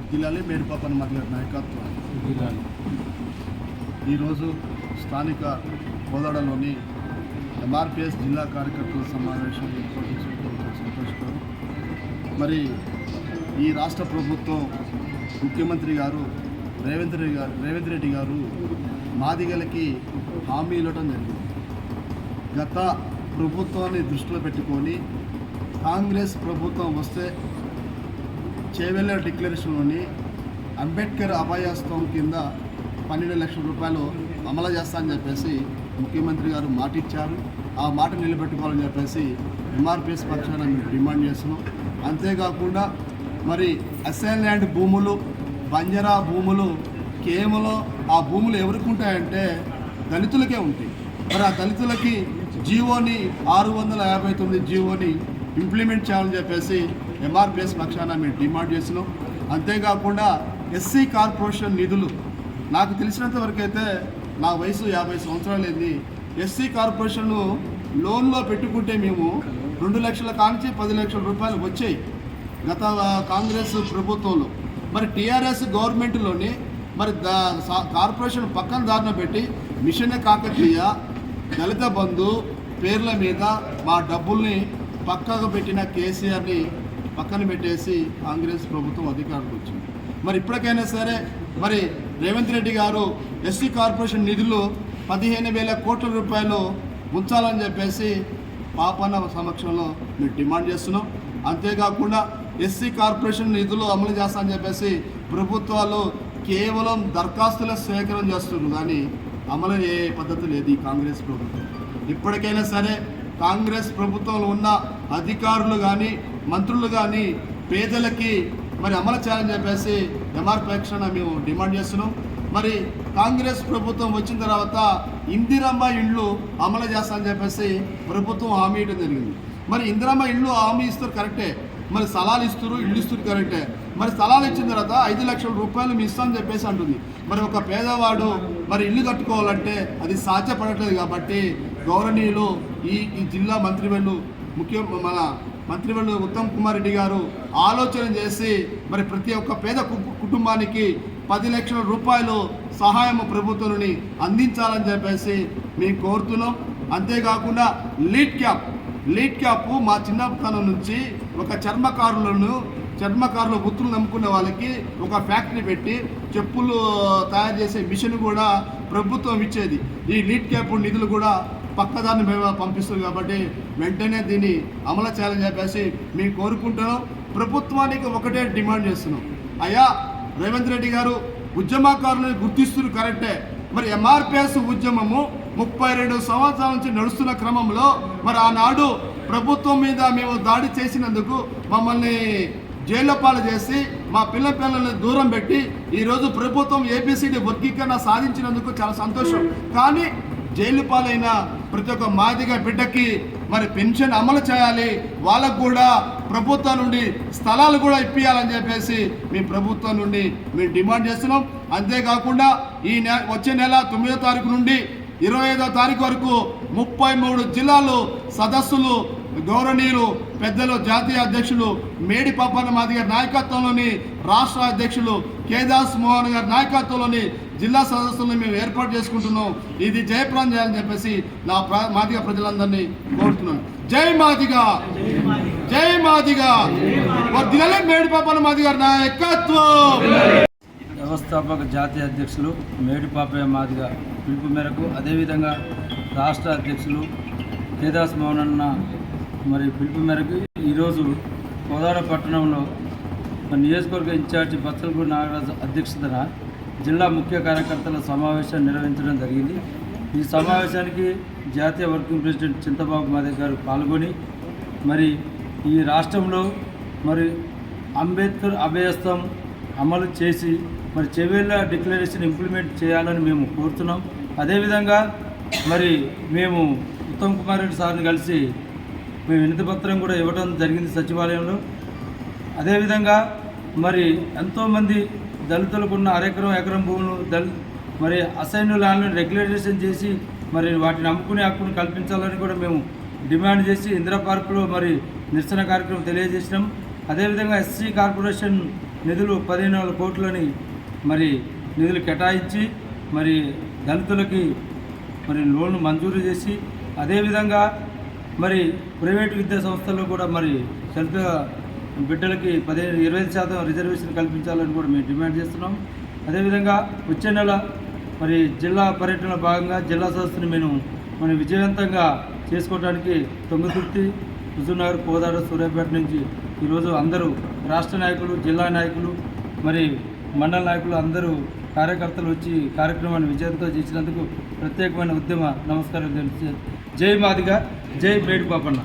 వర్ధిల్లాలి మేడిపాప హనుమంత్ గారి నాయకత్వం. ఈరోజు స్థానిక కోదాడలోని ఎంఆర్పిఎస్ జిల్లా కార్యకర్తల సమావేశం ఏర్పాటు చేసుకోవడం సంతోషకరం. మరి ఈ రాష్ట్ర ప్రభుత్వం ముఖ్యమంత్రి గారు రేవంత్ రెడ్డి గారు మాదిగలకి హామీ ఇవ్వడం జరిగింది. గత ప్రభుత్వాన్ని దృష్టిలో పెట్టుకొని కాంగ్రెస్ ప్రభుత్వం వస్తే చేవెళ్ళ డిక్లరేషన్లోని అంబేద్కర్ అభయాస్తం కింద 12 లక్షల రూపాయలు అమలు చేస్తామని చెప్పేసి ముఖ్యమంత్రి గారు మాట ఇచ్చారు. ఆ మాట నిలబెట్టుకోవాలని చెప్పేసి ఎంఆర్పిఎస్ పక్షాన మేము డిమాండ్ చేస్తున్నాం. అంతేకాకుండా మరి అసైన్ ల్యాండ్ భూములు, బంజరా భూములు కేవలం ఆ భూములు ఎవరికి ఉంటాయంటే దళితులకే ఉంటాయి. మరి ఆ దళితులకి జీవోని 659 జీవోని ఇంప్లిమెంట్ చేయాలని చెప్పేసి ఎంఆర్పిఎస్ పక్షాన మేము డిమాండ్ చేస్తున్నాం. అంతేకాకుండా ఎస్సీ కార్పొరేషన్ నిధులు, నాకు తెలిసినంత వరకు అయితే నా వయసు 50 సంవత్సరాలు అయింది. ఎస్సీ కార్పొరేషన్ లోన్లో పెట్టుకుంటే మేము 2 లక్షల కాంచి 10 లక్షల రూపాయలు వచ్చాయి గత కాంగ్రెస్ ప్రభుత్వంలో. మరి టీఆర్ఎస్ గవర్నమెంట్లోని మరి కార్పొరేషన్ పక్కన దారిన పెట్టి మిషన్ కాకతీయ, దళిత బంధు పేర్ల మీద మా డబ్బుల్ని పక్కకు పెట్టిన కేసీఆర్ని పక్కన పెట్టేసి కాంగ్రెస్ ప్రభుత్వం అధికారంలోకి వచ్చింది. మరి ఇప్పటికైనా సరే మరి రేవంత్ రెడ్డి గారు ఎస్సీ కార్పొరేషన్ నిధులు 15,000 కోట్ల రూపాయలు ఉంచాలని చెప్పేసి పాపన్న సమక్షంలో మేము డిమాండ్ చేస్తున్నాం. అంతేకాకుండా ఎస్సీ కార్పొరేషన్ నిధులు అమలు చేస్తామని చెప్పేసి ప్రభుత్వాలు కేవలం దరఖాస్తుల సేకరణ చేస్తున్నారు, కానీ అమలు ఏ పద్ధతి లేదు ఈ కాంగ్రెస్ ప్రభుత్వం. ఇప్పటికైనా సరే కాంగ్రెస్ ప్రభుత్వంలో ఉన్న అధికారులు కానీ మంత్రులు కానీ పేదలకి మరి అమలు చేయాలని చెప్పేసి ఎంఆర్ పక్షాన మేము డిమాండ్ చేస్తున్నాం. మరి కాంగ్రెస్ ప్రభుత్వం వచ్చిన తర్వాత ఇందిరమ్మ ఇండ్లు అమలు చేస్తామని చెప్పేసి ప్రభుత్వం హామీ ఇవ్వడం జరిగింది. మరి ఇందిరమ్మ ఇండ్లు హామీ ఇస్తారు కరెక్టే, మరి స్థలాలు ఇస్తారు, ఇల్లు ఇస్తారు కరెక్టే. మరి స్థలాలు ఇచ్చిన తర్వాత 5 లక్షల రూపాయలు మీ ఇస్తామని చెప్పేసి అంటుంది. మరి ఒక పేదవాడు మరి ఇల్లు కట్టుకోవాలంటే అది సాధ్యపడట్లేదు. కాబట్టి గౌరవనీయులు ఈ జిల్లా మంత్రివర్యులు మన మంత్రివర్యులు ఉత్తమ్ కుమార్ రెడ్డి గారు ఆలోచన చేసి మరి ప్రతి ఒక్క పేద కుటుంబానికి 10 లక్షల రూపాయలు సహాయం ప్రభుత్వాన్ని అందించాలని చెప్పేసి మేము కోరుతున్నాం. అంతేకాకుండా లీడ్ క్యాప్ మా చిన్నతనం నుంచి ఒక చర్మకారుల వృత్తులు నమ్ముకునే వాళ్ళకి ఒక ఫ్యాక్టరీ పెట్టి చెప్పులు తయారు చేసే మిషన్ కూడా ప్రభుత్వం ఇచ్చేది. ఈ లీడ్ క్యాప్ నిధులు కూడా పక్కదాన్ని మేము పంపిస్తుంది. కాబట్టి వెంటనే దీన్ని అమలు చేయాలని చెప్పేసి మేము కోరుకుంటున్నాం. ప్రభుత్వానికి ఒకటే డిమాండ్ చేస్తున్నాం. అయ్యా రేవంత్ రెడ్డి గారు ఉద్యమకారులను గుర్తిస్తున్నారు కరెక్టే. మరి ఎంఆర్పిఎస్ ఉద్యమము 32 సంవత్సరాల నుంచి నడుస్తున్న క్రమంలో మరి ఆనాడు ప్రభుత్వం మీద మేము దాడి చేసినందుకు మమ్మల్ని జైల్లో పాలు చేసి మా పిల్లలను దూరం పెట్టి ఈరోజు ప్రభుత్వం ఏబిసిడి వర్గీకరణ సాధించినందుకు చాలా సంతోషం. కానీ జైలు పాలైన ప్రతి ఒక్క మాదిగ బిడ్డకి మరి పెన్షన్ అమలు చేయాలి, వాళ్ళకు కూడా ప్రభుత్వం నుండి స్థలాలు కూడా ఇప్పించాలని చెప్పేసి మేము ప్రభుత్వం నుండి మేము డిమాండ్ చేస్తున్నాం. అంతేకాకుండా వచ్చే నెల 9వ తారీఖు నుండి 25వ తారీఖు వరకు 33 జిల్లాలు సదస్సులు గౌరవనీయులు పెద్దలు జాతీయ అధ్యక్షులు మేడిపాప హనుమంత్ గారి నాయకత్వంలోని రాష్ట్ర అధ్యక్షులు కేదాస్ మోహన్ గారి నాయకత్వంలోని జిల్లా సదస్సులను మేము ఏర్పాటు చేసుకుంటున్నాం. ఇది జయప్రదం చేయాలని చెప్పేసి నా మాదిగ ప్రజలందరినీ కోరుతున్నాను. జై మాదిగా, జై మాదిగా, వర్ధిల్లాలి మేడిపాప హనుమంత్ గారి నాయకత్వం. వ్యవస్థాపక జాతీయ అధ్యక్షులు మేడిపాప మాదిగ పిలుపు మేరకు, అదేవిధంగా రాష్ట్ర అధ్యక్షులు కేదాస్ మోహన్ అన్న మరి పిలుపు మేరకు ఈరోజు కోదాడ పట్టణంలో నియోజకవర్గ ఇన్ఛార్జి బచ్చలగూడి నాగరాజు అధ్యక్షతన జిల్లా ముఖ్య కార్యకర్తల సమావేశాన్ని నిర్వహించడం జరిగింది. ఈ సమావేశానికి జాతీయ వర్కింగ్ ప్రెసిడెంట్ చింతబాబు మాదే గారు పాల్గొని మరి ఈ రాష్ట్రంలో మరి అంబేద్కర్ అభయస్థం అమలు చేసి మరి చెవేళ్ళ డిక్లరేషన్ ఇంప్లిమెంట్ చేయాలని మేము కోరుతున్నాం. అదేవిధంగా మరి మేము ఉత్తమ్ కుమార్ రెడ్డి సార్ని కలిసి మేము వినతి పత్రం కూడా ఇవ్వడం జరిగింది సచివాలయంలో. అదేవిధంగా మరి ఎంతోమంది దళితులకు ఉన్న ఎకరం భూములు మరి అసైన్ ల్యాండ్లను రెగ్యులేషన్ చేసి మరి వాటిని అమ్ముకునే హక్కును కల్పించాలని కూడా మేము డిమాండ్ చేసి ఇందిరా పార్కులో మరి నిరసన కార్యక్రమం తెలియజేసినాం. అదేవిధంగా ఎస్సీ కార్పొరేషన్ నిధులు 15,000 కోట్లని మరి నిధులు కేటాయించి మరి దళితులకి మరి లోన్లు మంజూరు చేసి అదేవిధంగా మరి ప్రైవేటు విద్యా సంస్థల్లో కూడా మరి దళిత బిడ్డలకి 25% రిజర్వేషన్ కల్పించాలని కూడా మేము డిమాండ్ చేస్తున్నాం. అదేవిధంగా వచ్చే నెల మరి జిల్లా పర్యటనలో భాగంగా జిల్లా సదస్సును మనం విజయవంతంగా చేసుకోవడానికి తుంగతుర్తి, హుజూర్నగర్, కోదాడ, సూర్యాపేట నుంచి ఈరోజు అందరూ రాష్ట్ర నాయకులు, జిల్లా నాయకులు, మరి మండల నాయకులు అందరూ కార్యకర్తలు వచ్చి కార్యక్రమాన్ని విజయంతో చేసినందుకు ప్రత్యేకమైన ఉద్యమ నమస్కారం. జై మాదిగ, జై మేడి పాపన్న.